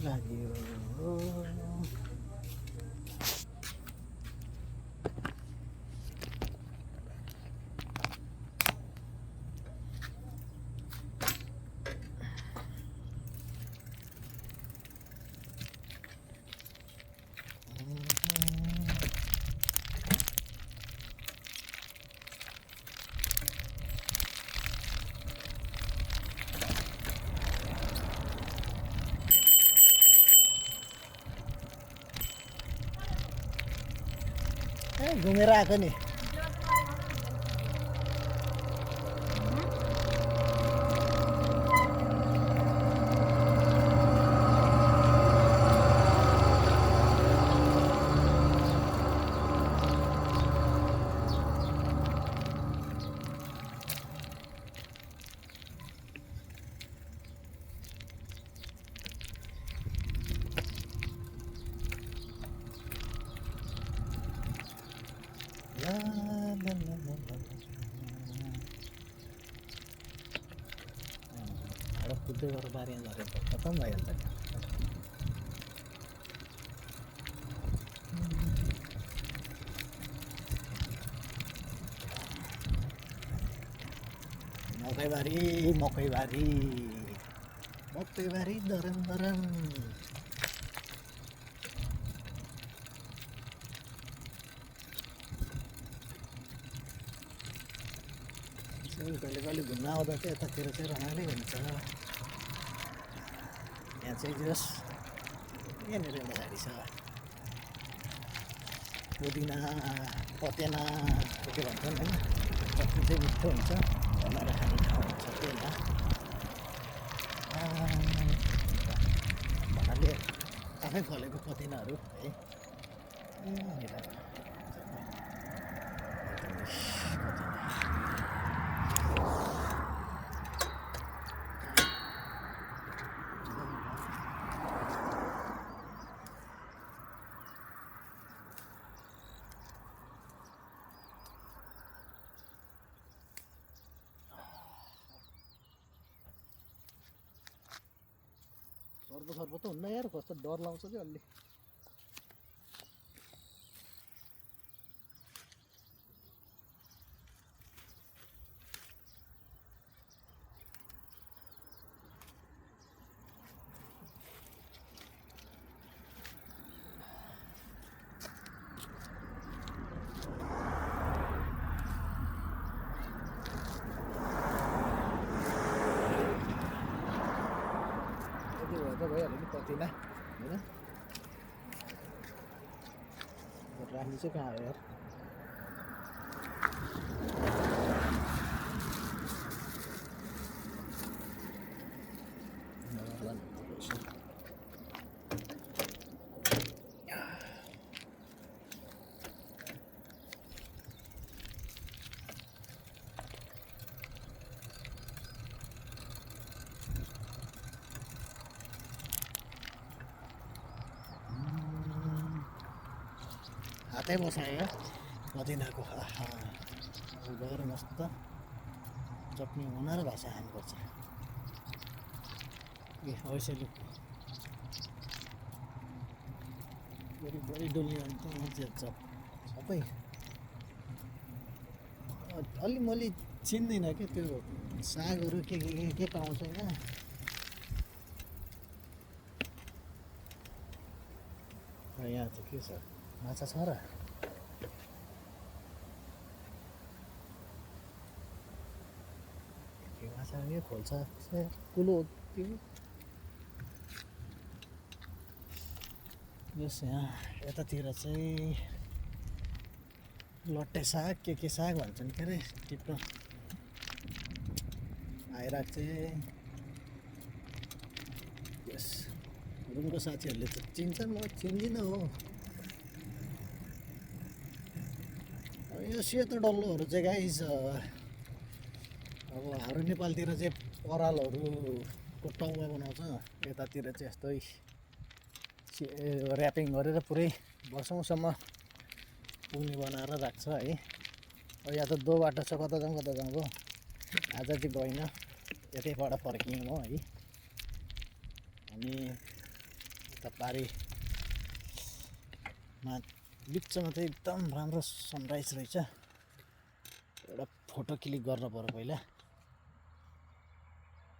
लाग्यो। घुमेर आएको नि। कुद्दै गरेर बारीमा झरेर खतम भइहाल्छ नि। मकैबारी मकैबारी मकैबारी धरम धरम। कहिले कहिले घुम्न आउँदा चाहिँ यतातिर चाहिँ रमाइलो हुन्छ। यहाँ चाहिँ जस यहाँनिर एउटा झाडी छ, पुदिना पतेना के भन्छन् होइन, चटनी चाहिँ मिठो हुन्छ, बनाएर खाने ठाउँ हुन्छ त्यही हो। भन्नाले आफै फलेको पतेनाहरू है। सर्व त हुन्न यार, कस्तो डर लाउँछ कि अलि। भइहाल्यो नि पतिना होइन, राख्नु चाहिँ कहाँ हो यार। हातै बसायो पदिनाको। गएर मस्त चटनी बनाएर भाषा खानुपर्छ। अवश्यले बढी डुल्ने अन्त मजा सबै अलि मलि चिन्दैन क्या त्यो सागहरू के पाउँछ यहाँ। यहाँ चाहिँ के छ, माछा छ र? के माछा के खोल्छ कुलो त्यो। यस यहाँ यतातिर चाहिँ लट्टे साग के साग भन्छन् के अरे, टिप्न आइरहेको चाहिँ। यस रुमको साथीहरूले त चिन्छन्, म चिन्दिनँ हो। यो सेतो डल्लोहरू चाहिँ गाइस अब हाम्रो नेपालतिर चाहिँ परालहरूको टाउमा बनाउँछ, यतातिर चाहिँ यस्तै ऱ्यापिङ गरेर पुरै वर्षौँसम्म पुग्ने बनाएर राख्छ है। अब यहाँ त दो बाटो छ, कता जाउँ भयो। आज चाहिँ गइनँ, यतैबाट फर्कियौँ हो है। अनि यता पारीमा बिचमा चाहिँ एकदम राम्रो सनराइज रहेछ। एउटा फोटो क्लिक गर्न पर्यो पहिला।